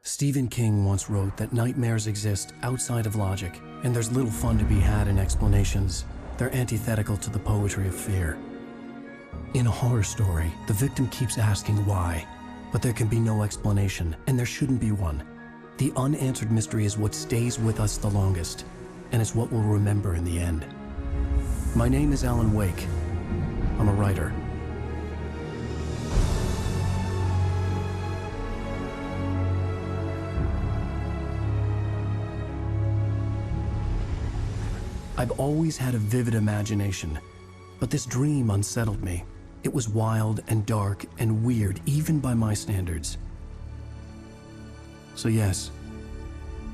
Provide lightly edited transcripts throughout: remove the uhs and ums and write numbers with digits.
Stephen King once wrote that nightmares exist outside of logic, and there's little fun to be had in explanations. They're antithetical to the poetry of fear. In a horror story, the victim keeps asking why, but there can be no explanation, and there shouldn't be one. The unanswered mystery is what stays with us the longest, and it's what we'll remember in the end. My name is Alan Wake. I'm a writer. I've always had a vivid imagination, but this dream unsettled me. It was wild and dark and weird, even by my standards. So yes,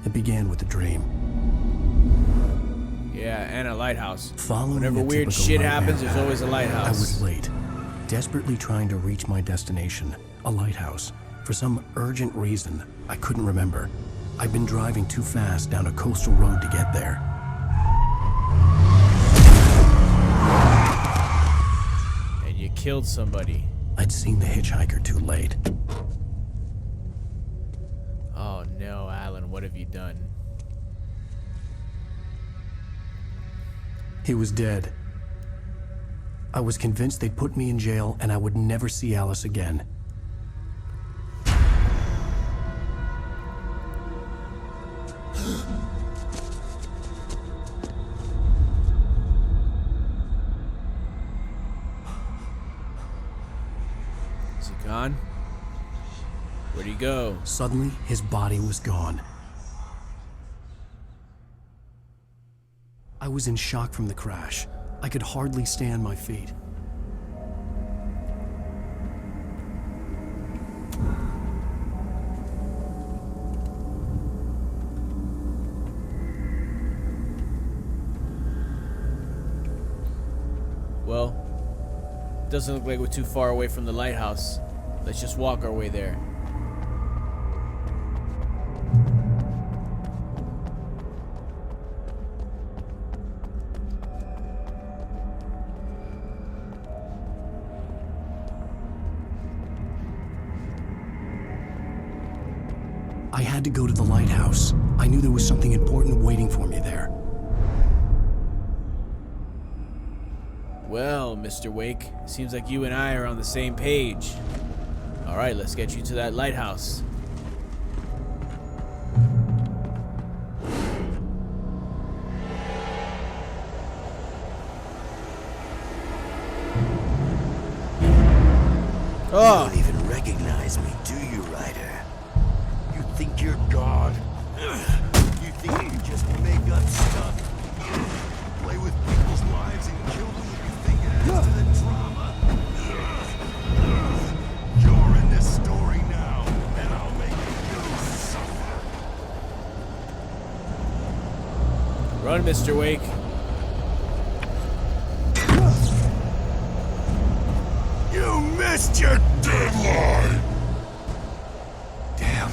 it began with a dream. Yeah, and a lighthouse. Following Whenever a weird typical shit nightmare happens, there's pattern, always a lighthouse. I was late, desperately trying to reach my destination, a lighthouse. For some urgent reason, I couldn't remember. I'd been driving too fast down a coastal road to get there. And you killed somebody. I'd seen the hitchhiker too late. Oh no, Alan, what have you done? He was dead. I was convinced they'd put me in jail and I would never see Alice again. Is he gone? Where'd he go? Suddenly, his body was gone. I was in shock from the crash. I could hardly stay on my feet. Well, doesn't look like we're too far away from the lighthouse. Let's just walk our way there. I had to go to the lighthouse. I knew there was something important waiting for me there. Well, Mr. Wake, seems like you and I are on the same page. All right, let's get you to that lighthouse. You don't even recognize me, do you, Ryder? You think you're God? You think you can just make up stuff? Play with people's lives and kill them if you think it adds to the drama? You're in this story now, and I'll make you suffer. Run, Mr. Wake. You missed your deadline! Damn.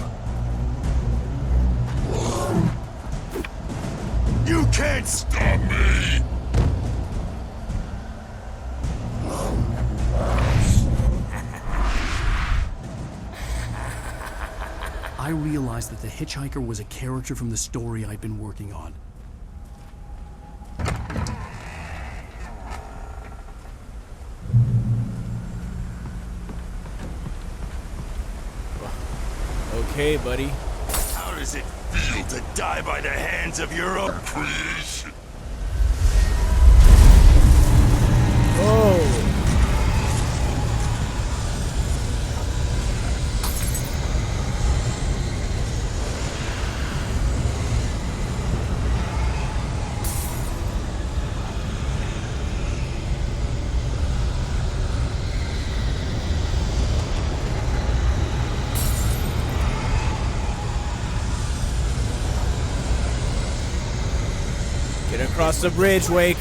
You can't stop me! I realized that the hitchhiker was a character from the story I'd been working on. Okay, buddy. How does it feel to die by the hands of your own creation? Oh! Get across the bridge, Wake.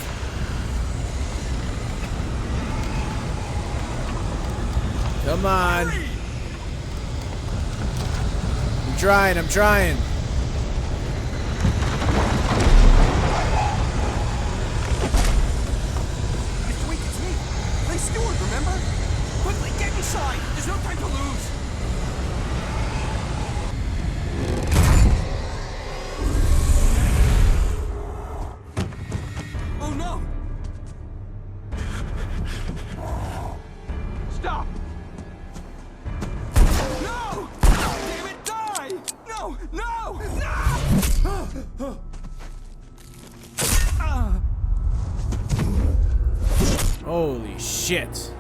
Come on. I'm trying. It's me. Play steward, remember? Quickly, get inside. There's no time to lose. shit.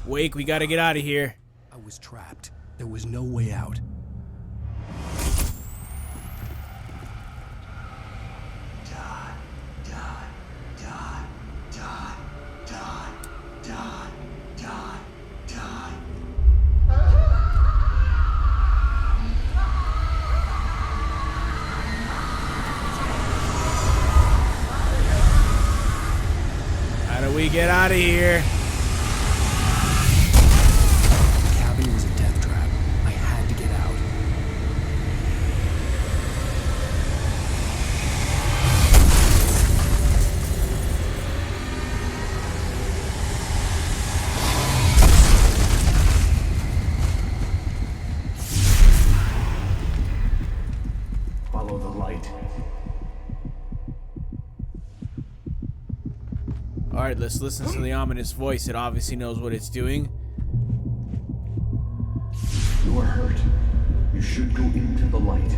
Wake, we gotta get out of here. I was trapped. There was no way out. How do we get out of here? The cabin was a death trap. I had to get out. Follow the light. Alright, let's listen to the ominous voice. It obviously knows what it's doing. You are hurt. You should go into the light.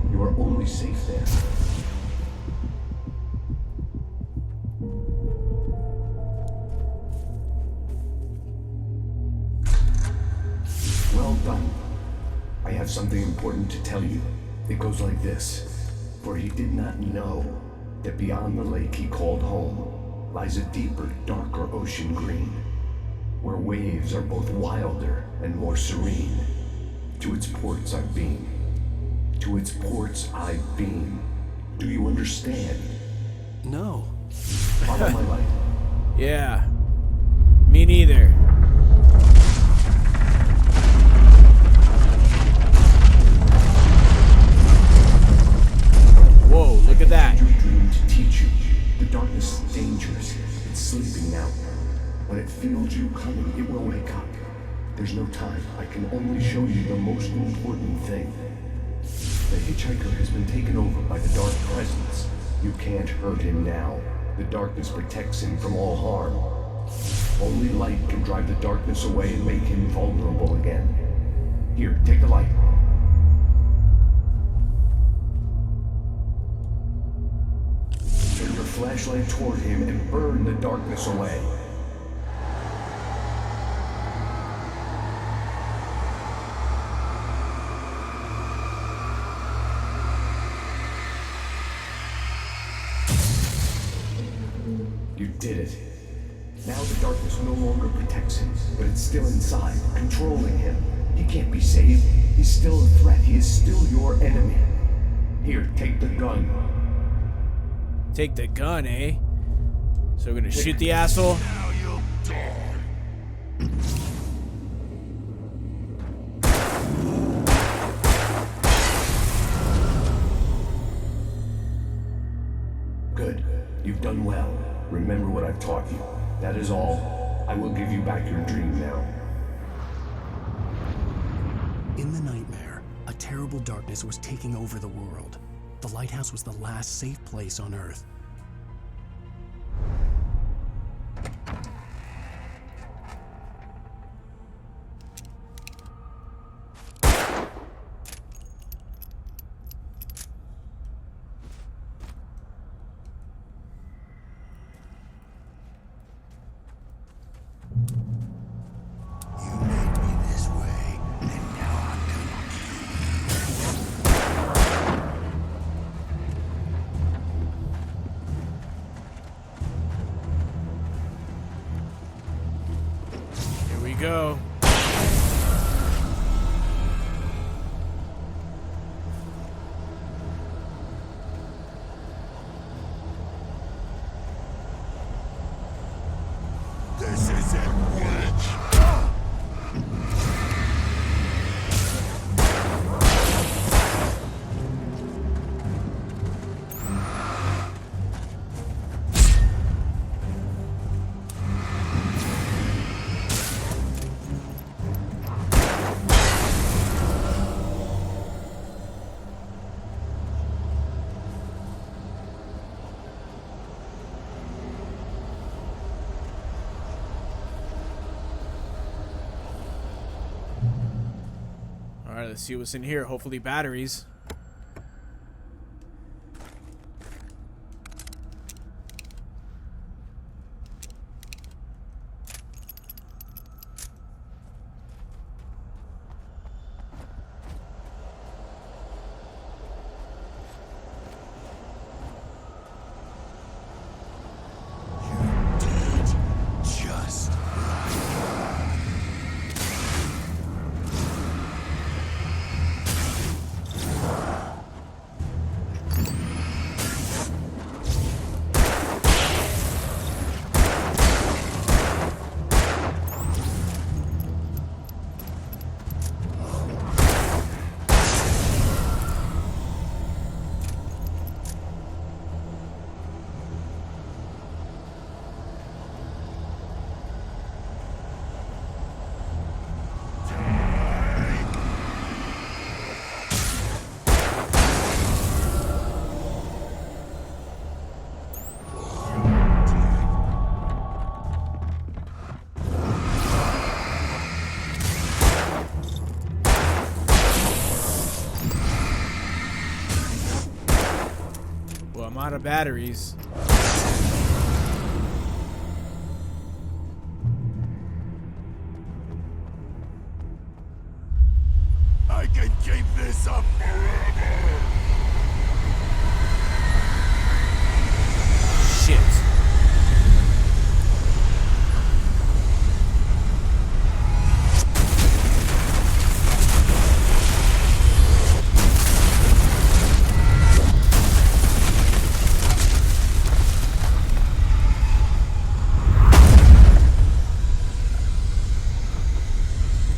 You are only safe there. Well done. I have something important to tell you. It goes like this. For he did not know that beyond the lake he called home lies a deeper, darker ocean green, where waves are both wilder and more serene. To its ports I beam. To its ports I beam. Do you understand? No. Follow my light. Yeah. Me neither. Whoa, look at that. Your dream to teach you. The darkness is dangerous. It's sleeping now. When it feels you coming, it will wake up. There's no time. I can only show you the most important thing. The hitchhiker has been taken over by the dark presence. You can't hurt him now. The darkness protects him from all harm. Only light can drive the darkness away and make him vulnerable again. Here, take the light. Turn your flashlight toward him and burn the darkness away. You did it. Now the darkness no longer protects him, but it's still inside, controlling him. He can't be saved. He's still a threat. He is still your enemy. Here, take the gun. Take the gun, eh? So we're gonna shoot the asshole? Now you'll die. Good. You've done well. Remember what I've taught you. That is all. I will give you back your dream now. In the nightmare, a terrible darkness was taking over the world. The lighthouse was the last safe place on Earth. You made me this way, and now I'm gonna Here we go. This is it, witch! Alright, let's see what's in here. Hopefully batteries. out of batteries. I can keep this up forever. Shit.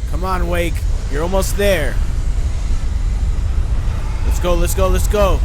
Come on, Wake. You're almost there. Let's go, let's go, let's go.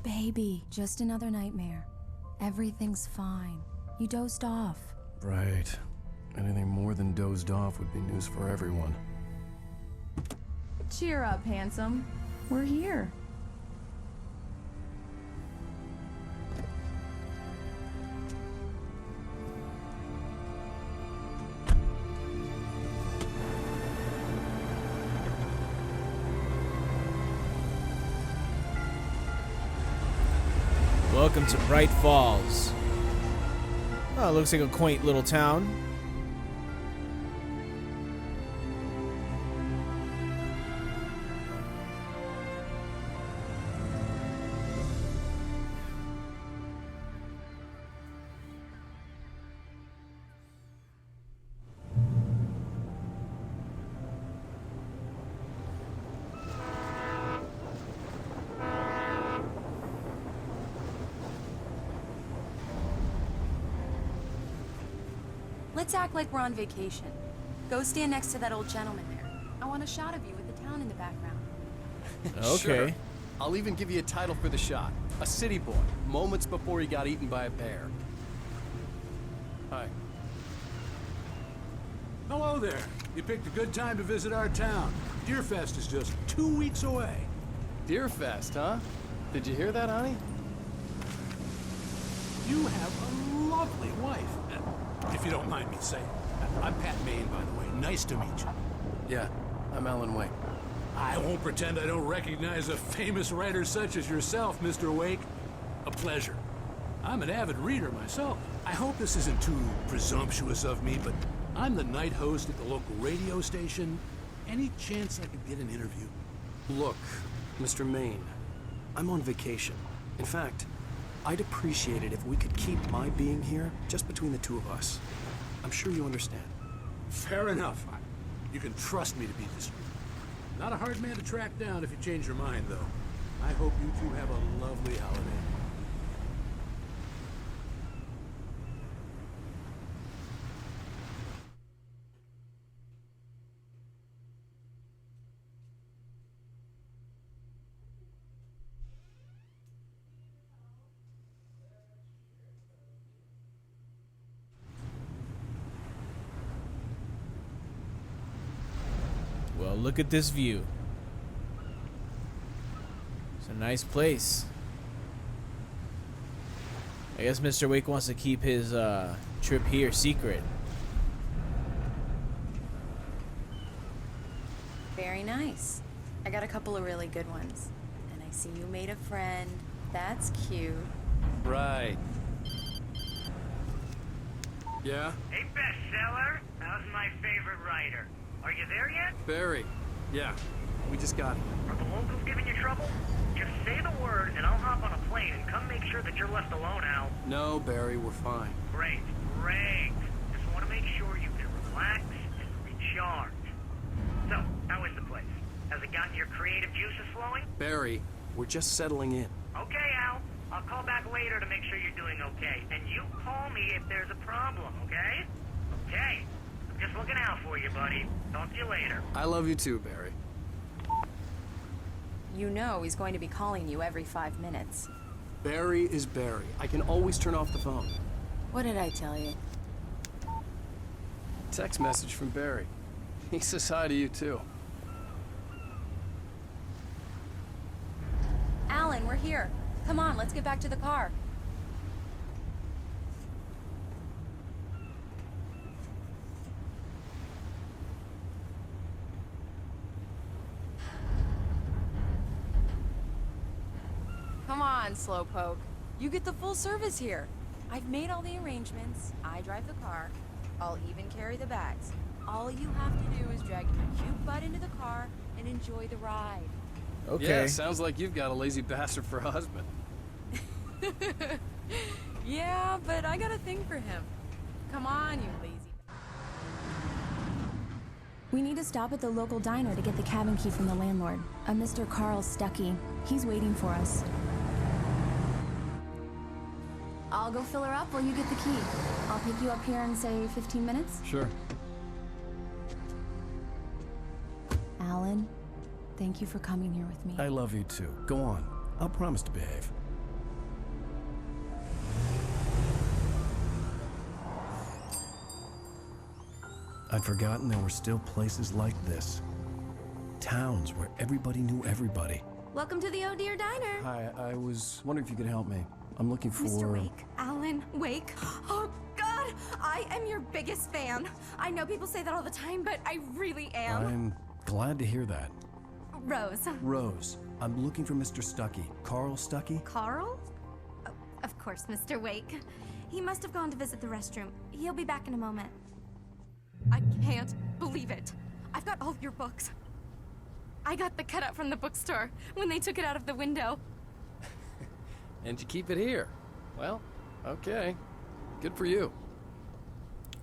Baby, just another nightmare. Everything's fine. You dozed off. Right. Anything more than dozed off would be news for everyone. Cheer up, handsome. We're here. Welcome to Bright Falls. Oh, it looks like a quaint little town. Let's act like we're on vacation. Go stand next to that old gentleman there. I want a shot of you with the town in the background. Okay. Sure. I'll even give you a title for the shot. A city boy, moments before he got eaten by a bear. Hi. Hello there. You picked a good time to visit our town. Deerfest is just 2 weeks away. Deerfest, huh? Did you hear that, honey? You have a lovely wife. If you don't mind me saying. I'm Pat Maine, by the way. Nice to meet you. Yeah, I'm Alan Wake. I won't pretend I don't recognize a famous writer such as yourself, Mr. Wake. A pleasure. I'm an avid reader myself. I hope this isn't too presumptuous of me, but I'm the night host at the local radio station. Any chance I could get an interview? Look, Mr. Maine, I'm on vacation. In fact, I'd appreciate it if we could keep my being here just between the two of us. I'm sure you understand. Fair enough. You can trust me to be discreet. Not a hard man to track down if you change your mind, though. I hope you two have a lovely holiday. Well, look at this view. It's a nice place. I guess Mr. Wake wants to keep his trip here secret. Very nice. I got a couple of really good ones. And I see you made a friend. That's cute. Right. Yeah? Hey, bestseller. How's my favorite writer? Are you there yet? Barry. Yeah. We just got here. Are the locals giving you trouble? Just say the word and I'll hop on a plane and come make sure that you're left alone, Al. No, Barry, we're fine. Great, great. Just want to make sure you can relax and recharge. So, how is the place? Has it gotten your creative juices flowing? Barry, we're just settling in. Okay, Al. I'll call back later to make sure you're doing okay. And you call me if there's a problem, okay? Okay. I'm just looking out for you, buddy. Talk to you later. I love you too, Barry. You know he's going to be calling you every 5 minutes. Barry is Barry. I can always turn off the phone. What did I tell you? Text message from Barry. He says hi to you too. Alan, we're here. Come on, let's get back to the car. Come on, Slowpoke. You get the full service here. I've made all the arrangements. I drive the car. I'll even carry the bags. All you have to do is drag your cute butt into the car and enjoy the ride. Okay. Yeah, sounds like you've got a lazy bastard for a husband. Yeah, but I got a thing for him. Come on, you lazy. We need to stop at the local diner to get the cabin key from the landlord, a Mr. Carl Stuckey. He's waiting for us. I'll go fill her up while you get the key. I'll pick you up here in, say, 15 minutes? Sure. Alan, thank you for coming here with me. I love you too. Go on. I'll promise to behave. I'd forgotten there were still places like this. Towns where everybody knew everybody. Welcome to the Oh Dear Diner. Hi, I was wondering if you could help me. I'm looking for... Mr. Wake. Alan Wake. Oh, God! I am your biggest fan. I know people say that all the time, but I really am. I'm glad to hear that. Rose. Rose, I'm looking for Mr. Stuckey. Carl Stuckey? Carl? Oh, of course, Mr. Wake. He must have gone to visit the restroom. He'll be back in a moment. I can't believe it. I've got all of your books. I got the cutout from the bookstore when they took it out of the window. And you keep it here. Well, okay. Good for you.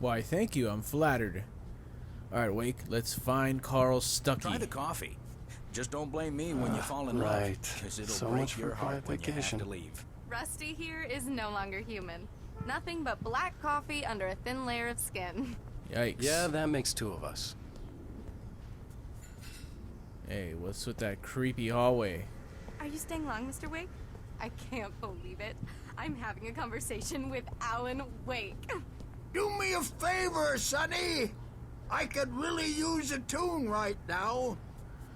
Why, thank you. I'm flattered. All right, Wake, let's find Carl Stuckey. Try the coffee. Just don't blame me when you fall in love, Right. 'cause it'll So break much for your heart quiet when you have vacation. to leave. Rusty here is no longer human. Nothing but black coffee under a thin layer of skin. Yikes. Yeah, that makes two of us. Hey, what's with that creepy hallway? Are you staying long, Mr. Wake? I can't believe it. I'm having a conversation with Alan Wake. Do me a favor, Sonny. I could really use a tune right now.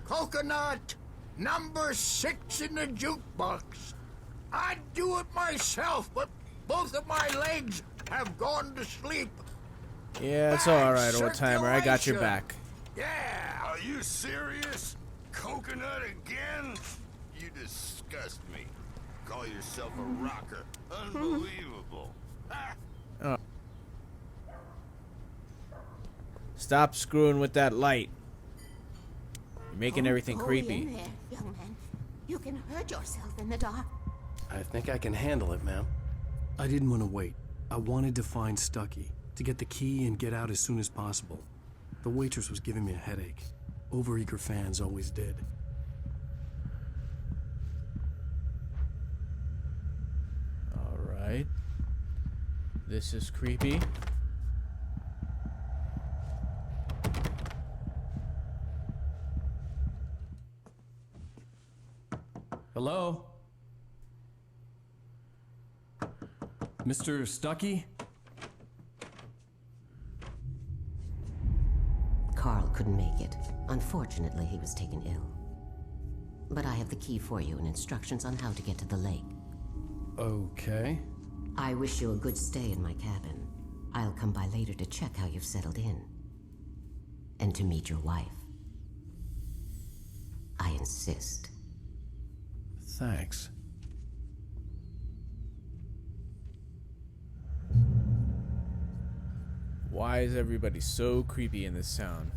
Coconut, number 6 in the jukebox. I'd do it myself, but both of my legs have gone to sleep. Yeah, it's all right, old timer. I got your Circulation. back. Yeah, are you serious? Coconut again? You disgust me. Call yourself a rocker. Unbelievable. Ah. Stop screwing with that light. You're making everything Go creepy. in there, young man. You can hurt yourself in the dark. I think I can handle it, ma'am. I didn't want to wait. I wanted to find Stuckey, to get the key and get out as soon as possible. The waitress was giving me a headache. Overeager fans always did. All right. This is creepy. Hello? Mr. Stuckey? Carl couldn't make it. Unfortunately, he was taken ill. But I have the key for you and instructions on how to get to the lake. Okay. I wish you a good stay in my cabin. I'll come by later to check how you've settled in. And to meet your wife. I insist. Thanks. Why is everybody so creepy in this town?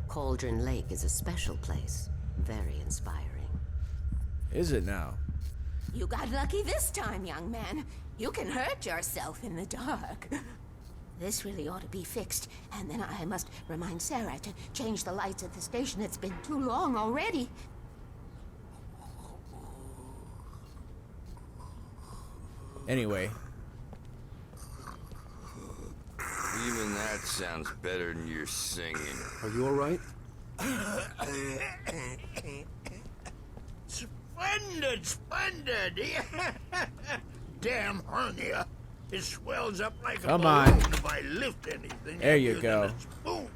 Cauldron Lake is a special place. Very inspiring. Is it now? You got lucky this time, young man. You can hurt yourself in the dark. This really ought to be fixed, and then I must remind Sarah to change the lights at the station. It's been too long already. Anyway. Even that sounds better than your singing. Are you all right? Splendid, splendid! Damn hernia. It swells up like a Come balloon on. if I lift anything. There you heavier go. than a spoon.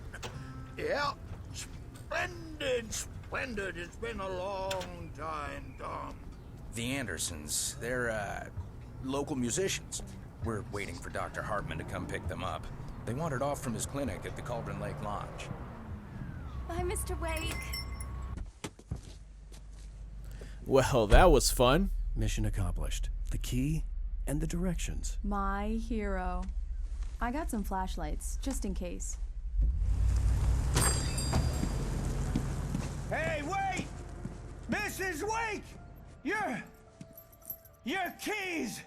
Yeah, splendid, splendid. It's been a long time, Tom. The Andersons, they're, local musicians. We're waiting for Dr. Hartman to come pick them up. They wandered off from his clinic at the Cauldron Lake Lodge. Bye, Mr. Wake. Well, that was fun. Mission accomplished. The key and the directions. My hero. I got some flashlights, just in case. Hey, wait! Mrs. Wake! Your keys!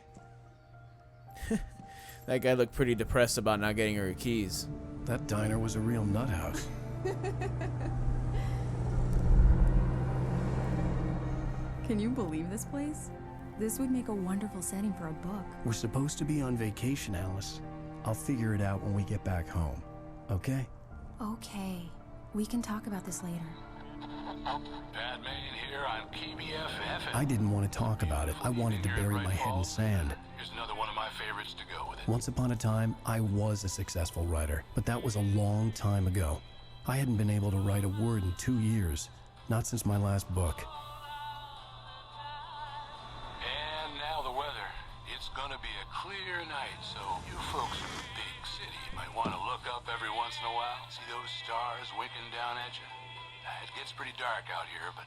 That guy looked pretty depressed about not getting her keys. That diner was a real nut house. Can you believe this place? This would make a wonderful setting for a book. We're supposed to be on vacation, Alice. I'll figure it out when we get back home. Okay? Okay. We can talk about this later. Pat Main here on KBFF. I didn't want to talk about it. I wanted to bury my head in sand. Here's another one of my favorites to go with it. Once upon a time, I was a successful writer, but that was a long time ago. I hadn't been able to write a word in 2 years, not since my last book. And now the weather. It's gonna be a clear night, so you folks in the big city might want to look up every once in a while, see those stars winking down at you. It gets pretty dark out here, but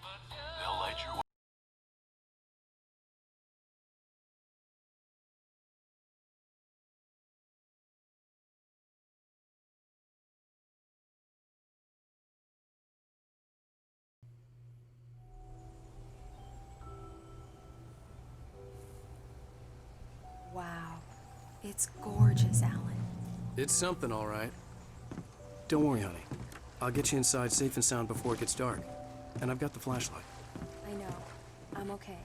they'll light your way. Wow. It's gorgeous, Alan. It's something, all right. Don't worry, honey. I'll get you inside safe and sound before it gets dark. And I've got the flashlight. I know. I'm okay.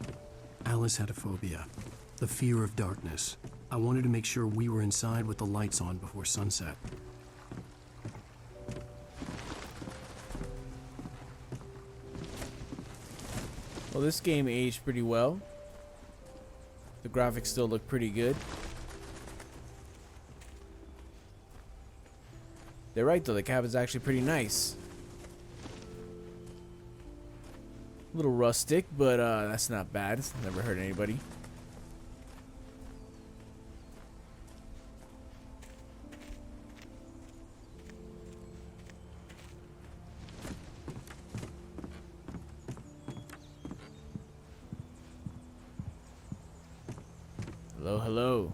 Alice had a phobia, the fear of darkness. I wanted to make sure we were inside with the lights on before sunset. Well, this game aged pretty well. The graphics still look pretty good. They're right though, the cabin's actually pretty nice. A little rustic, but that's not bad. It's never hurt anybody. Hello, hello.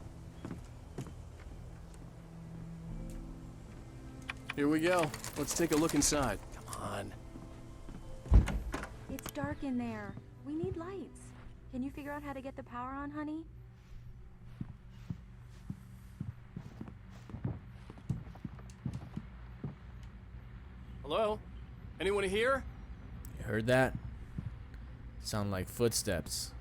Here we go. Let's take a look inside. Come on. It's dark in there. We need lights. Can you figure out how to get the power on, honey? Hello? Anyone here? You heard that? Sound like footsteps.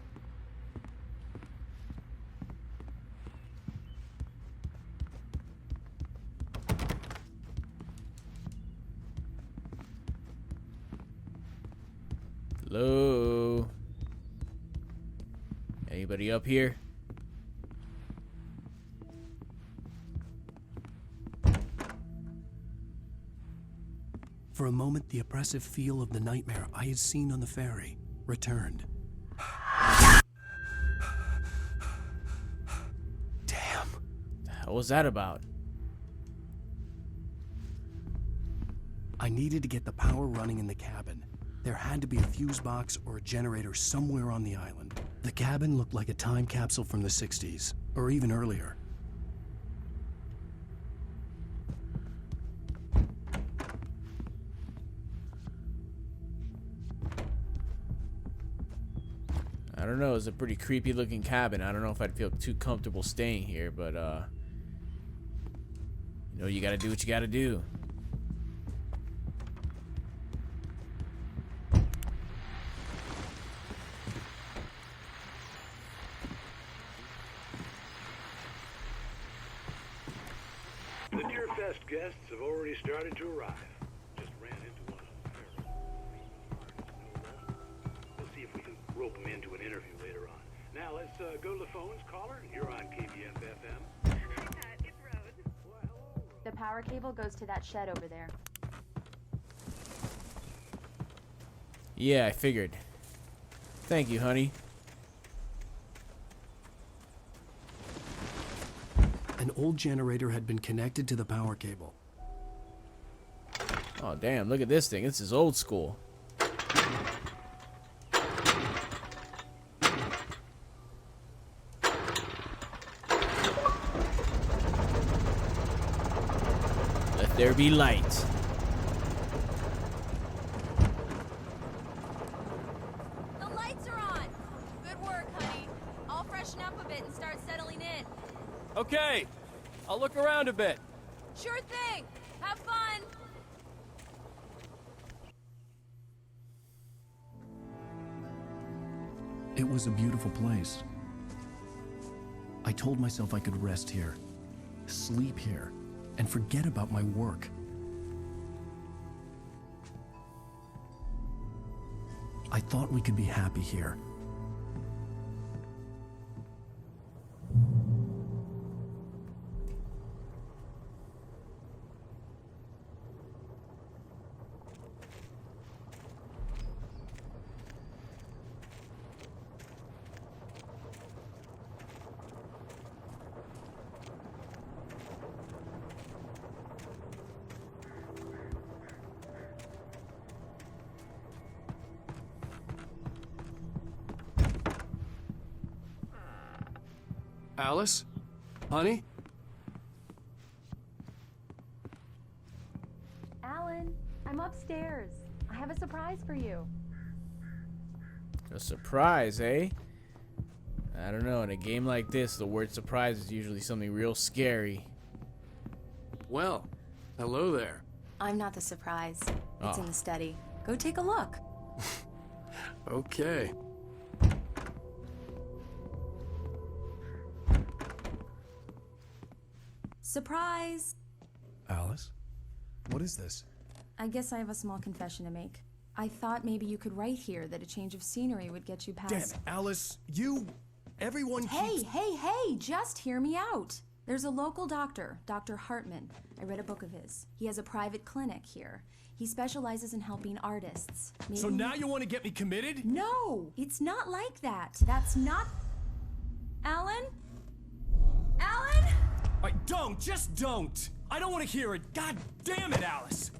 Hello? Anybody up here? For a moment, the oppressive feel of the nightmare I had seen on the ferry returned. Damn. What was that about? I needed to get the power running in the cabin. There had to be a fuse box or a generator somewhere on the island. The cabin looked like a time capsule from the 60s, or even earlier. I don't know. It's a pretty creepy looking cabin. I don't know if I'd feel too comfortable staying here, but you know, you gotta do what you gotta do. The Deer Fest guests have already started to arrive. Just ran into one of them. We'll see if we can rope them into an interview later on. Now let's go to the phones. Caller, you're on KBF FM. Hi, Pat. It's Rose. The power cable goes to that shed over there. Yeah, I figured. Thank you, honey. An old generator had been connected to the power cable. Oh, damn. Look at this thing. This is old school. Let there be light. The lights are on. Good work, honey. I'll freshen up a bit and start settling in. Okay, I'll look around a bit. Sure thing. Have fun. It was a beautiful place. I told myself I could rest here, sleep here, and forget about my work. I thought we could be happy here. Alice? Honey? Alan, I'm upstairs. I have a surprise for you. A surprise, eh? I don't know. In a game like this, the word surprise is usually something real scary. Well, hello there. I'm not the surprise. It's in Oh. the study. Go take a look. Okay. Surprise! Alice? What is this? I guess I have a small confession to make. I thought maybe you could write here that a change of scenery would get you past... Damn it, Alice, everyone keeps... Hey, just hear me out. There's a local doctor, Dr. Hartman. I read a book of his. He has a private clinic here. He specializes in helping artists. Maybe So now you want to get me committed? No, it's not like that. That's not... Alan? Alan? Just don't! I don't want to hear it. God damn it, Alice!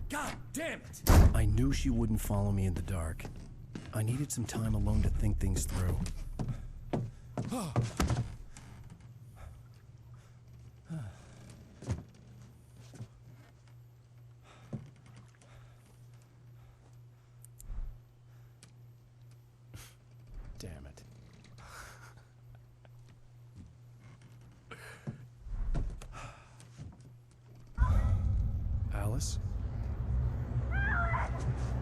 God damn it! I knew she wouldn't follow me in the dark. I needed some time alone to think things through. Damn it. Alice?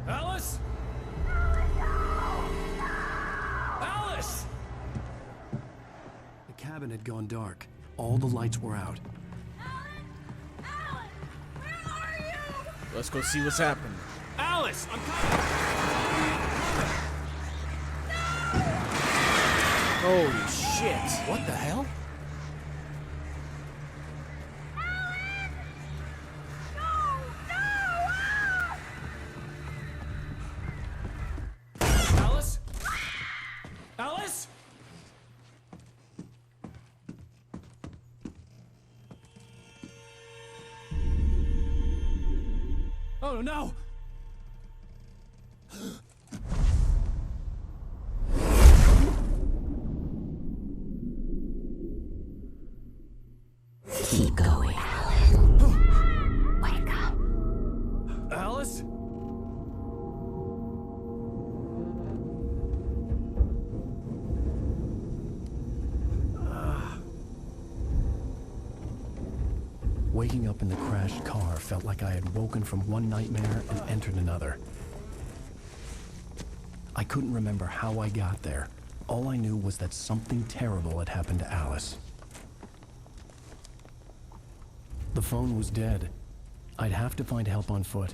Alice? Alice! The cabin had gone dark. All the lights were out. Let's go see what's happening. Alice! I'm coming! Holy shit. What the hell? Alice? Alice? Oh no! Keep going. Alice? Waking up in the crashed car felt like I had woken from one nightmare and entered another. I couldn't remember how I got there. All I knew was that something terrible had happened to Alice. The phone was dead. I'd have to find help on foot.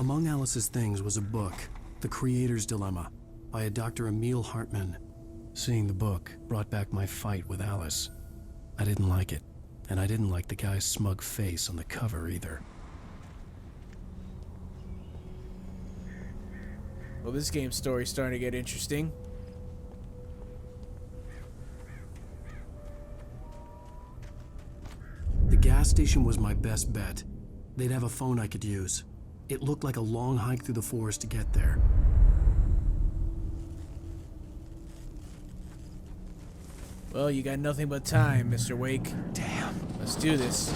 Among Alice's things was a book, The Creator's Dilemma, by a Dr. Emil Hartmann. Seeing the book brought back my fight with Alice. I didn't like it, and I didn't like the guy's smug face on the cover either. Well, this game's story's starting to get interesting. The gas station was my best bet. They'd have a phone I could use. It looked like a long hike through the forest to get there. Well, you got nothing but time, Mr. Wake. Damn. Let's do this.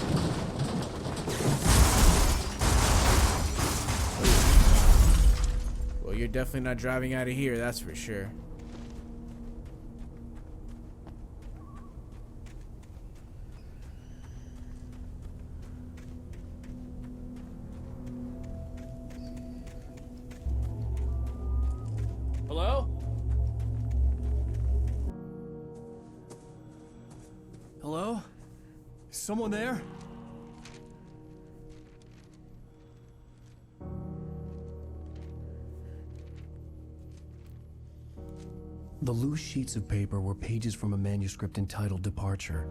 Well, you're definitely not driving out of here, that's for sure. Hello? Hello? Is someone there? The loose sheets of paper were pages from a manuscript entitled Departure.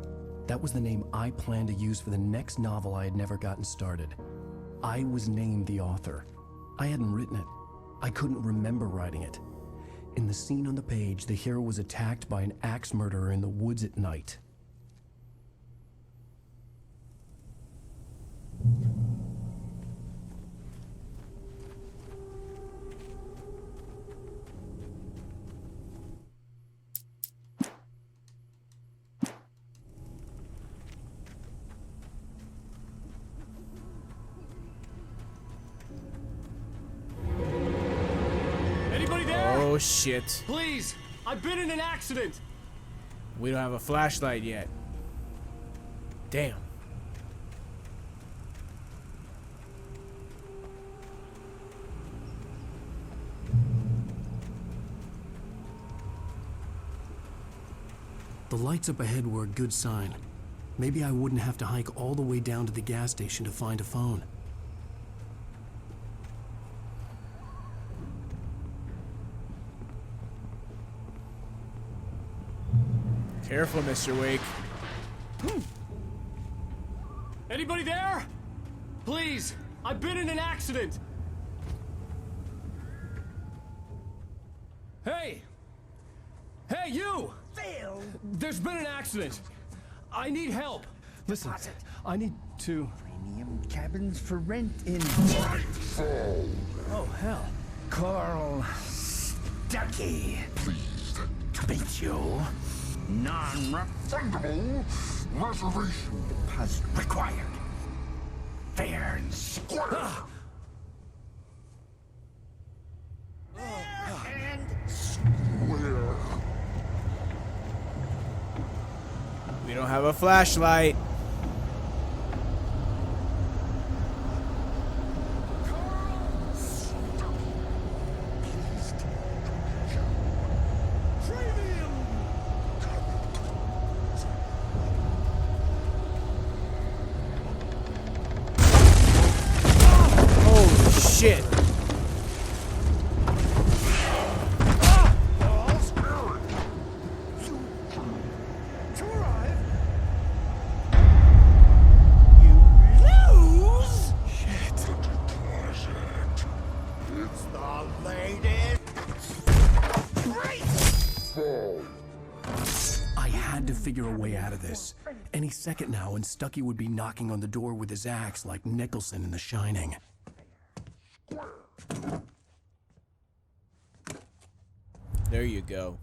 That was the name I planned to use for the next novel I had never gotten started. I was named the author. I hadn't written it. I couldn't remember writing it. In the scene on the page, the hero was attacked by an axe murderer in the woods at night. Anybody there? Oh, shit. Please! I've been in an accident! We don't have a flashlight yet. Damn. The lights up ahead were a good sign. Maybe I wouldn't have to hike all the way down to the gas station to find a phone. Careful, Mr. Wake. Anybody there? Please! I've been in an accident! Hey! Hey, you! Phil! There's been an accident! I need help! Listen, I need to... Premium cabins for rent in... Oh, hell. Carl Stuckey. Pleased To meet you. Non-refundable reservation deposit required. Fair and square. And where We don't have a flashlight. Shit. I had to figure a way out of this. Any second now, and Stuckey would be knocking on the door with his axe like Nicholson in The Shining. There you go.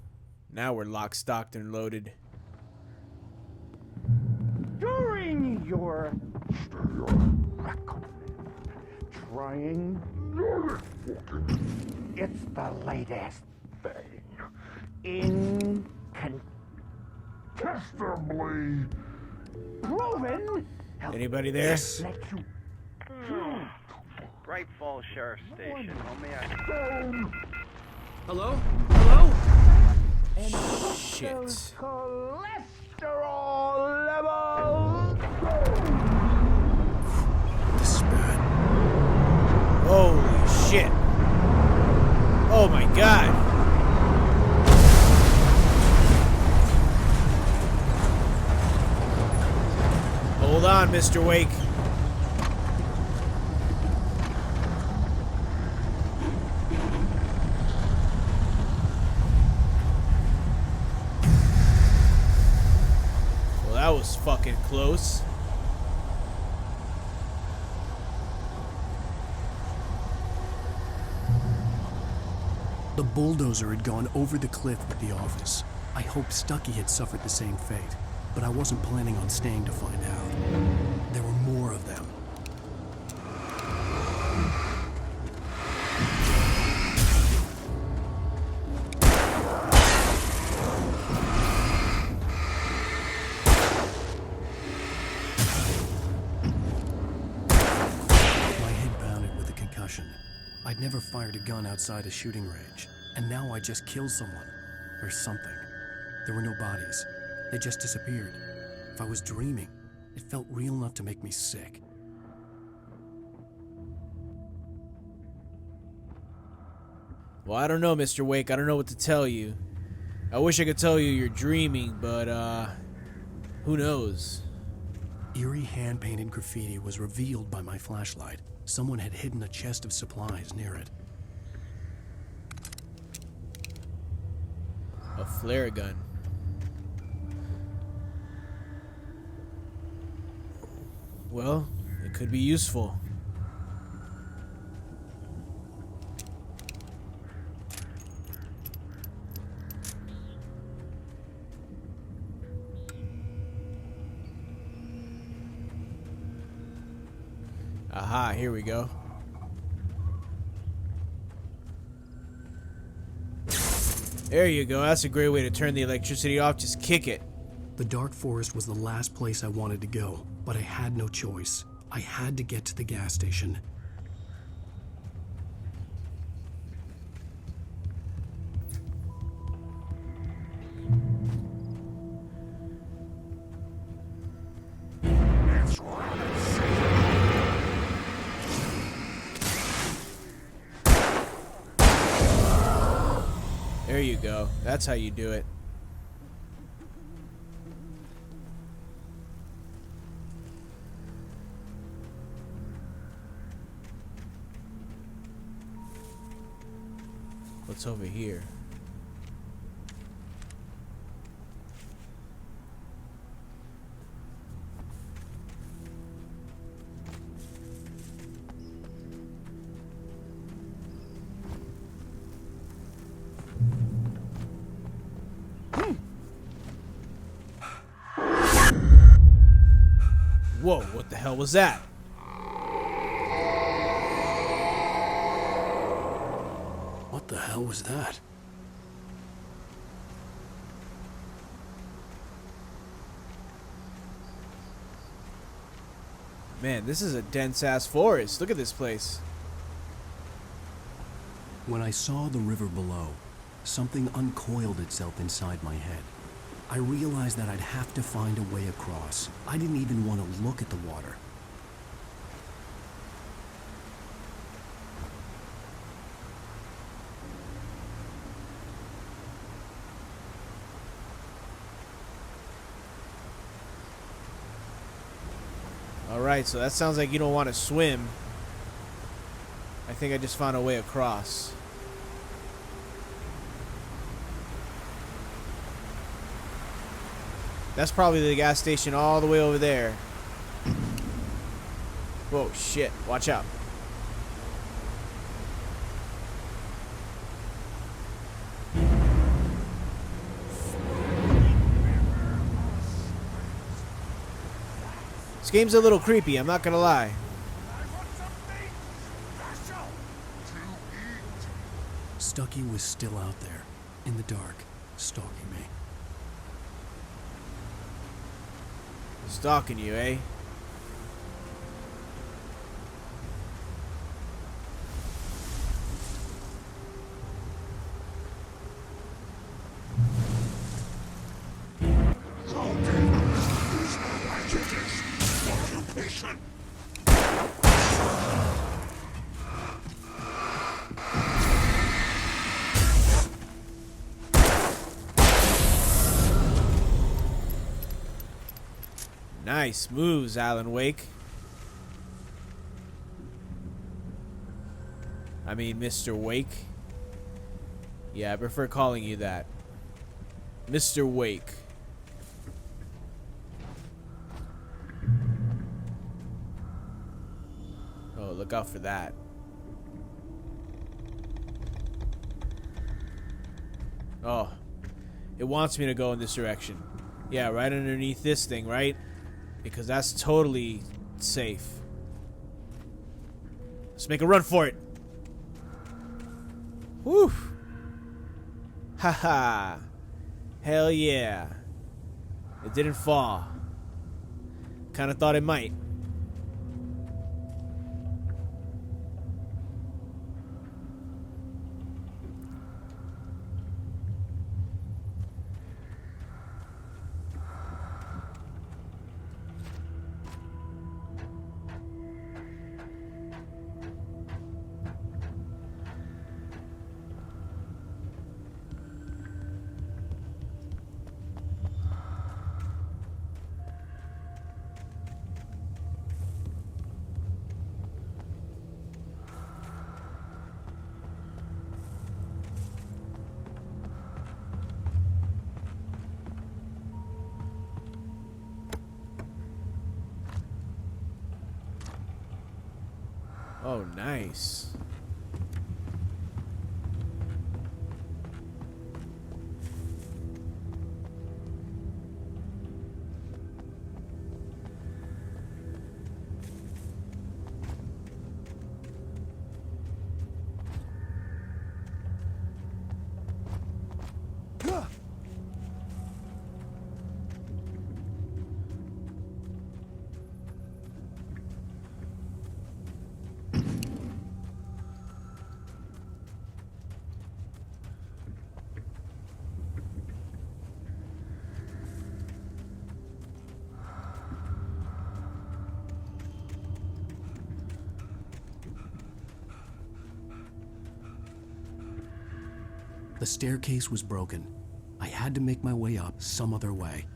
Now we're locked, stocked, and loaded. during your record, trying It's the latest thing. Incontestably proven. Anybody there? Bright Falls Sheriff Station. Homie, Hello? Hello? Shit. Cholesterol levels. This is bad. Holy shit. Oh my god. Hold on, Mr. Wake. Well, that was fucking close. The bulldozer had gone over the cliff with the office. I hoped Stucky had suffered the same fate, but I wasn't planning on staying to find out. There were more of them. My head pounded with a concussion. I'd never fired a gun outside a shooting range, and now I just killed someone. Or something. There were no bodies. They just disappeared. If I was dreaming, it felt real enough to make me sick. Well, I don't know, Mr. Wake. I don't know what to tell you. I wish I could tell you you're dreaming, but, who knows? Eerie hand-painted graffiti was revealed by my flashlight. Someone had hidden a chest of supplies near it. A flare gun. Well, it could be useful. Aha, here we go. There you go. That's a great way to turn the electricity off. Just kick it. The dark forest was the last place I wanted to go, but I had no choice. I had to get to the gas station. There you go. That's how you do it. What's over here? Whoa, what the hell was that? What the hell was that? Man, this is a dense-ass forest. Look at this place. When I saw the river below, something uncoiled itself inside my head. I realized that I'd have to find a way across. I didn't even want to look at the water. Alright, so that sounds like you don't want to swim. I think I just found a way across. That's probably the gas station all the way over there. Whoa, shit. Watch out. This game's a little creepy, I'm not gonna lie. Stucky was still out there, in the dark, stalking me. Stalking you, eh? Nice moves, Alan Wake. I mean, Mr. Wake. Yeah, I prefer calling you that. Mr. Wake. Oh, look out for that. Oh, it wants me to go in this direction. Yeah, right underneath this thing, right? Because that's totally safe. Let's make a run for it. Whew. Haha. Hell yeah. It didn't fall. Kind of thought it might. Oh, nice. The staircase was broken. I had to make my way up some other way.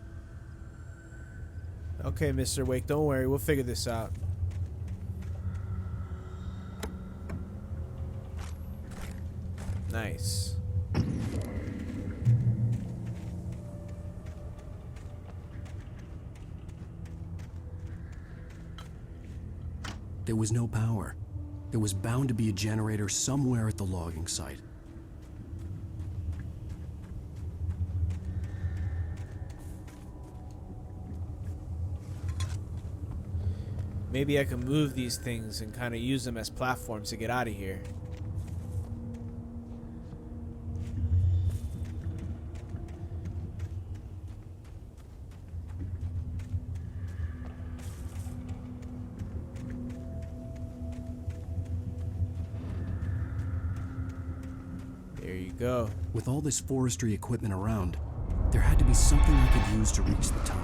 Okay, Mr. Wake, don't worry. We'll figure this out. Nice. There was no power. There was bound to be a generator somewhere at the logging site. Maybe I can move these things and kind of use them as platforms to get out of here. There you go. With all this forestry equipment around, there had to be something I could use to reach the top.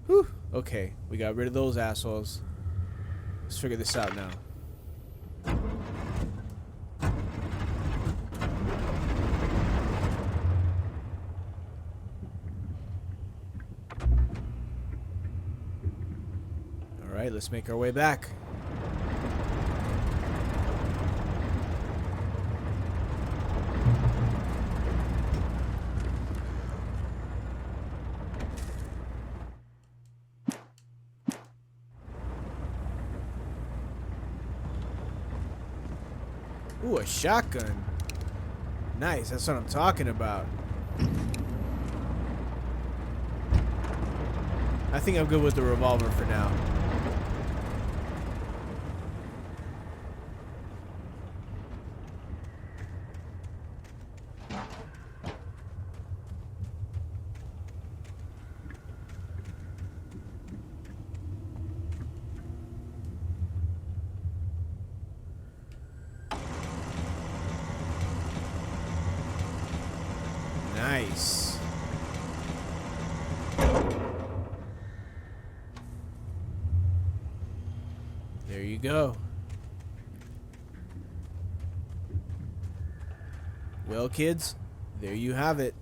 Whew. Okay, we got rid of those assholes. Let's figure this out now. Alright, let's make our way back. Ooh, a shotgun. Nice, that's what I'm talking about. I think I'm good with the revolver for now. Nice. There you go. Well, kids, there you have it.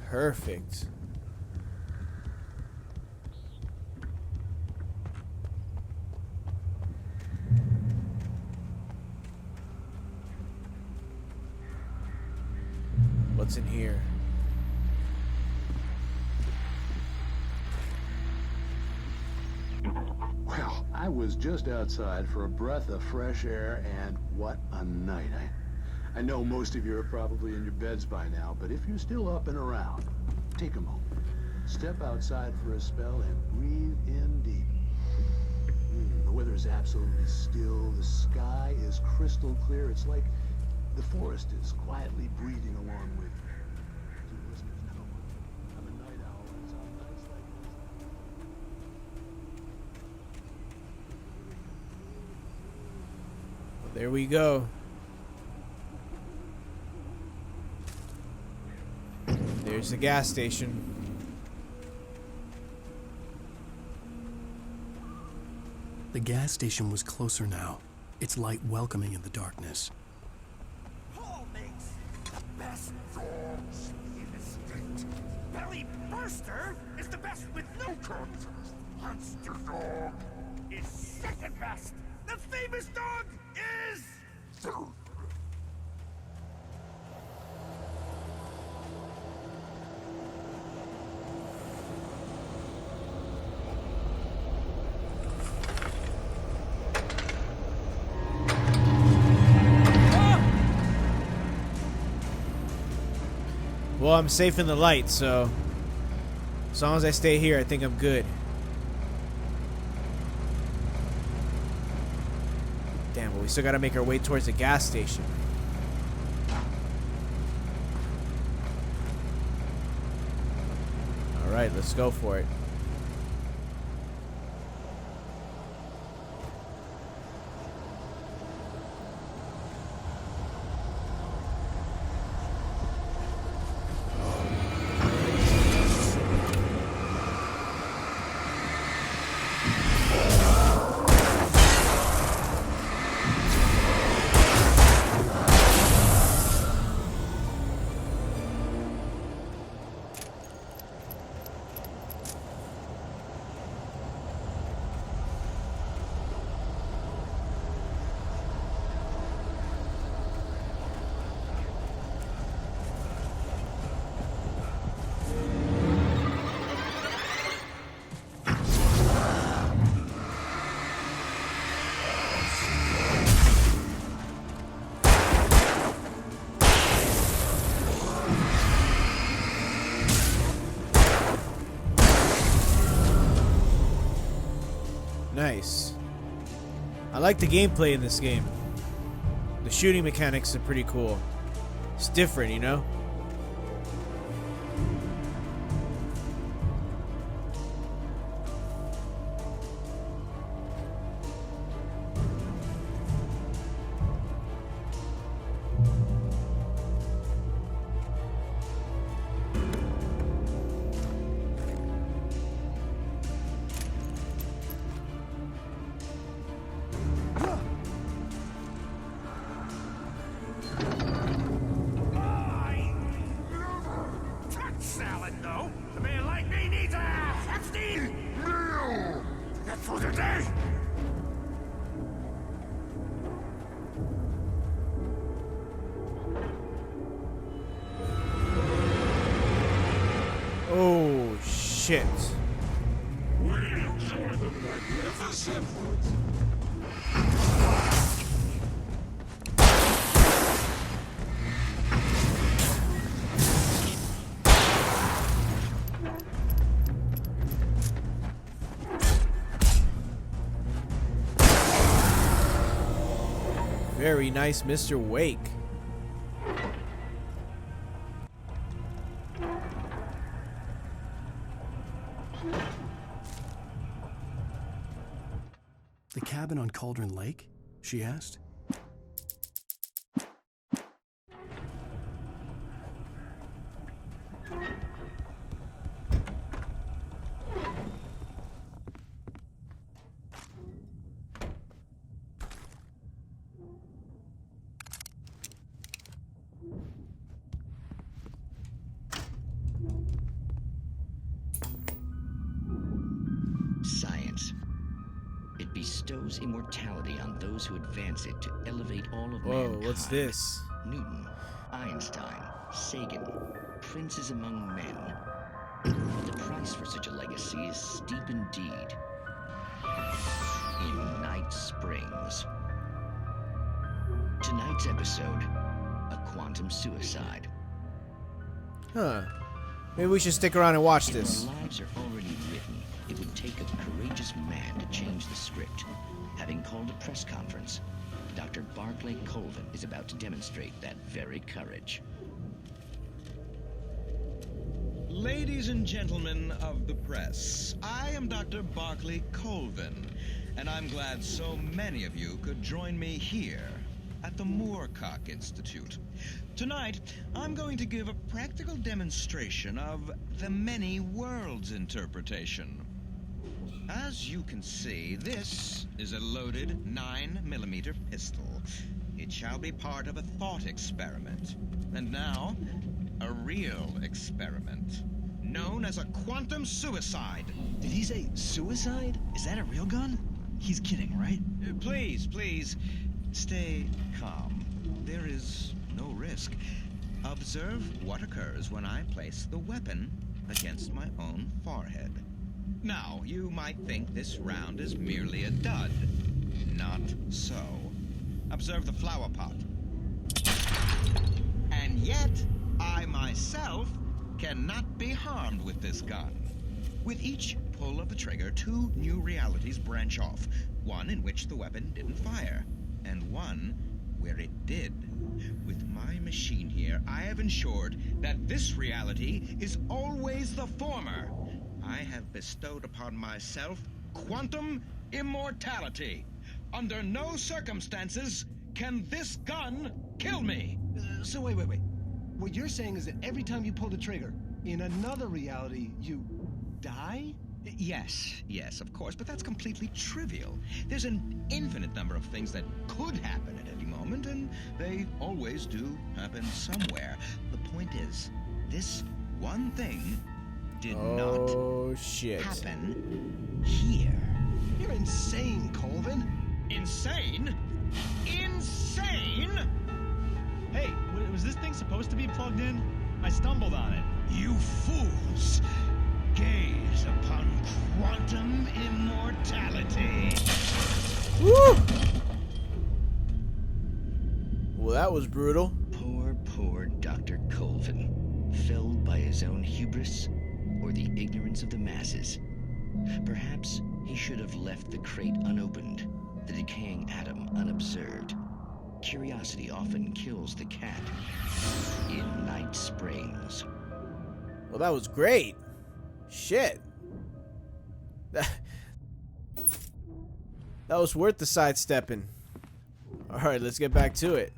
Perfect. What's in here? Well, I was just outside for a breath of fresh air, and what a night. I know most of you are probably in your beds by now, but if you're still up and around, take a moment. Step outside for a spell and breathe in deep. The weather is absolutely still. The sky is crystal clear. It's like the forest is quietly breathing along with you. Do listeners know I'm a night owl, and it's on nights like this. Well, there we go. There's the gas station. The gas station was closer now, its light welcoming in the darkness. Paul makes the best dogs in the state. Belly Burster is the best with no contest. Monster Dog is second best. The famous dog is third. Well, I'm safe in the light, so as long as I stay here, I think I'm good. Damn, but we still gotta make our way towards the gas station. Alright, let's go for it. Nice. I like the gameplay in this game. The shooting mechanics are pretty cool. It's different, you know? Salad, though. A man like me needs a hefty meal. That's for the day. shit. Very nice, Mr. Wake. The cabin on Cauldron Lake? She asked. Science. It bestows immortality on those who advance it to elevate all of Whoa, mankind. what's this? Newton, Einstein, Sagan, princes among men. But the price for such a legacy is steep indeed. In Night Springs. Tonight's episode, a quantum suicide. Huh. Maybe we should stick around and watch If this. our lives are already written, it would take a courageous man to change the script. Having called a press conference, Dr. Barclay Colvin is about to demonstrate that very courage. Ladies and gentlemen of the press, I am Dr. Barclay Colvin, and I'm glad so many of you could join me here at the Moorcock Institute. Tonight, I'm going to give a practical demonstration of the many worlds interpretation. As you can see, this is a loaded 9mm pistol. It shall be part of a thought experiment. And now, a real experiment, known as a quantum suicide. Did he say suicide? Is that a real gun? He's kidding, right? Please, stay calm. There is no risk. Observe what occurs when I place the weapon against my own forehead. Now, you might think this round is merely a dud. Not so. Observe the flower pot. And yet, I myself cannot be harmed with this gun. With each pull of the trigger, two new realities branch off. One in which the weapon didn't fire, and one where it did. With my machine here, I have ensured that this reality is always the former. I have bestowed upon myself quantum immortality. Under no circumstances can this gun kill me. So wait. What you're saying is that every time you pull the trigger, in another reality, you die? Yes, of course, but that's completely trivial. There's an infinite number of things that could happen at any moment, and they always do happen somewhere. The point is, this one thing did not happen here. You're insane, Colvin. Insane? Insane? Hey, was this thing supposed to be plugged in? I stumbled on it. You fools! Gaze upon quantum immortality. Woo! Well, that was brutal. Poor Dr. Colvin, felled by his own hubris or the ignorance of the masses. Perhaps he should have left the crate unopened, the decaying atom unobserved. Curiosity often kills the cat. In Night Springs. Well, that was great. Shit. That was worth the sidestepping. Alright, let's get back to it.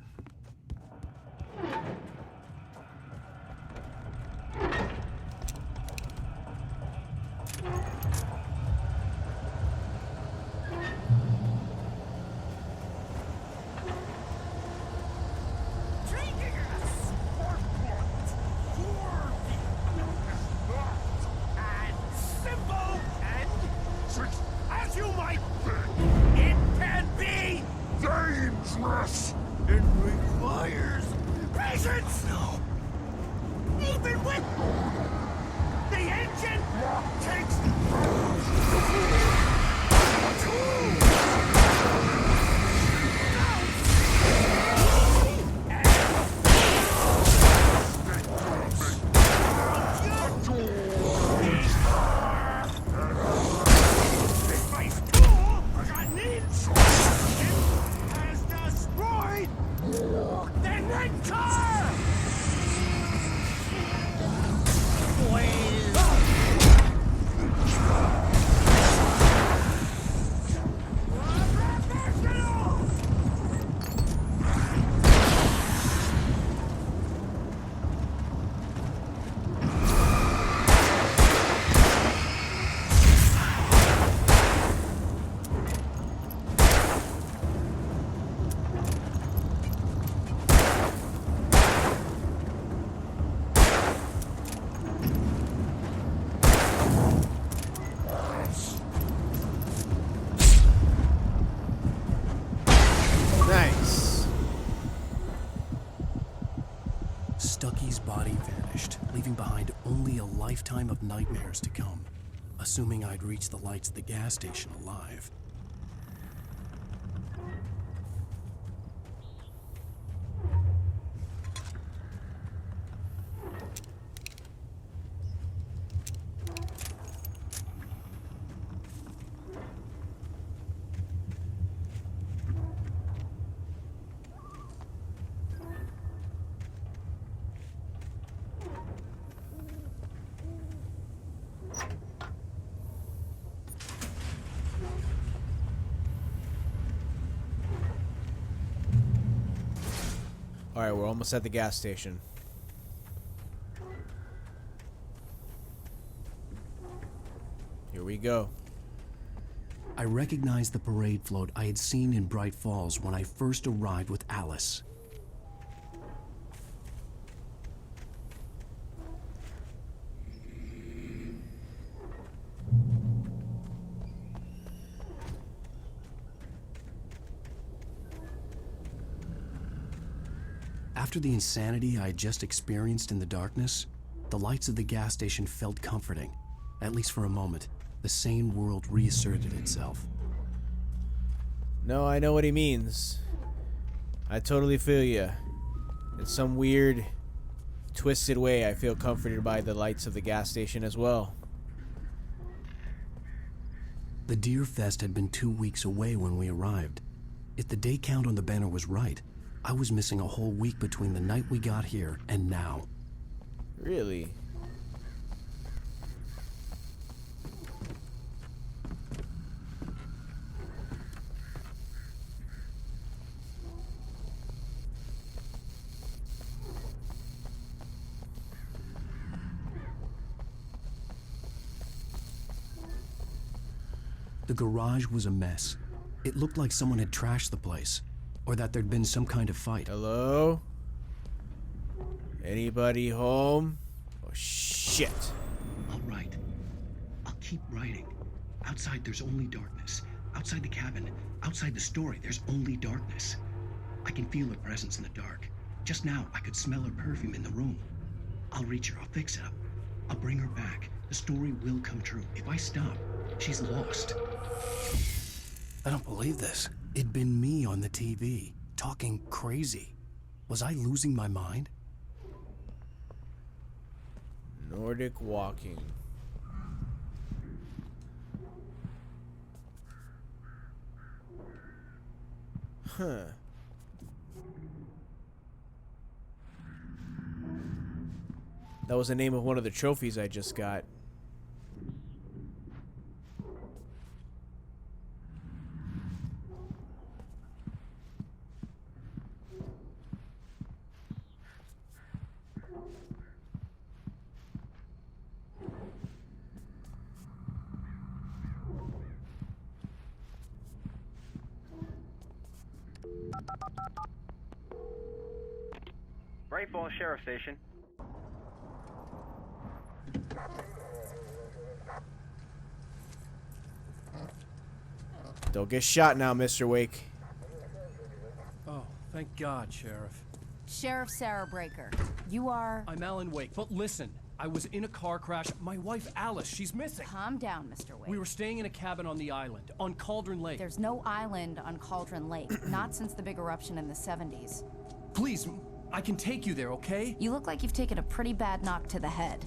As you might think, it can be dangerous. In leaving behind only a lifetime of nightmares to come, assuming I'd reach the lights of the gas station alive. Alright, we're almost at the gas station. Here we go. I recognized the parade float I had seen in Bright Falls when I first arrived with Alice. After the insanity I had just experienced in the darkness, the lights of the gas station felt comforting. At least for a moment, the sane world reasserted itself. No, I know what he means. I totally feel ya. In some weird, twisted way, I feel comforted by the lights of the gas station as well. The Deer Fest had been 2 weeks away when we arrived. If the day count on the banner was right, I was missing a whole week between the night we got here and now. Really? The garage was a mess. It looked like someone had trashed the place, or that there'd been some kind of fight. Hello? Anybody home? Oh, shit. All right. I'll keep writing. Outside, there's only darkness. Outside the cabin, outside the story, there's only darkness. I can feel her presence in the dark. Just now, I could smell her perfume in the room. I'll reach her. I'll fix it up. I'll bring her back. The story will come true. If I stop, she's lost. I don't believe this. It'd been me on the TV, talking crazy. Was I losing my mind? Nordic walking. Huh. That was the name of one of the trophies I just got. Bright Falls Sheriff Station. Don't get shot now, Mr. Wake. Oh, thank God, Sheriff. Sheriff Sarah Breaker, you are... I'm Alan Wake, but listen, I was in a car crash. My wife, Alice, she's missing. Calm down, Mr. Wake. We were staying in a cabin on the island, on Cauldron Lake. There's no island on Cauldron Lake, not since the big eruption in the 70s. Please, I can take you there, okay? You look like you've taken a pretty bad knock to the head.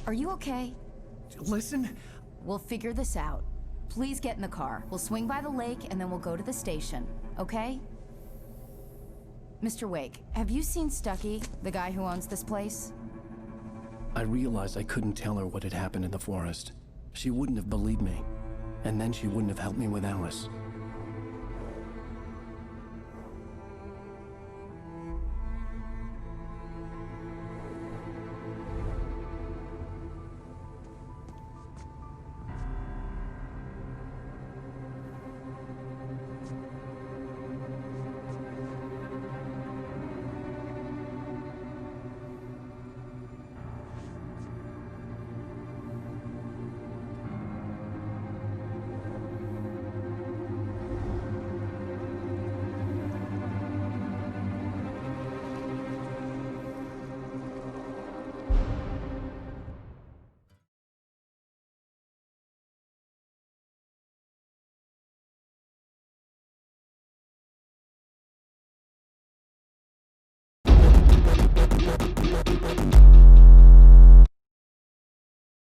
Are you okay? Listen. We'll figure this out. Please get in the car. We'll swing by the lake and then we'll go to the station, okay? Mr. Wake, have you seen Stucky, the guy who owns this place? I realized I couldn't tell her what had happened in the forest. She wouldn't have believed me. And then she wouldn't have helped me with Alice.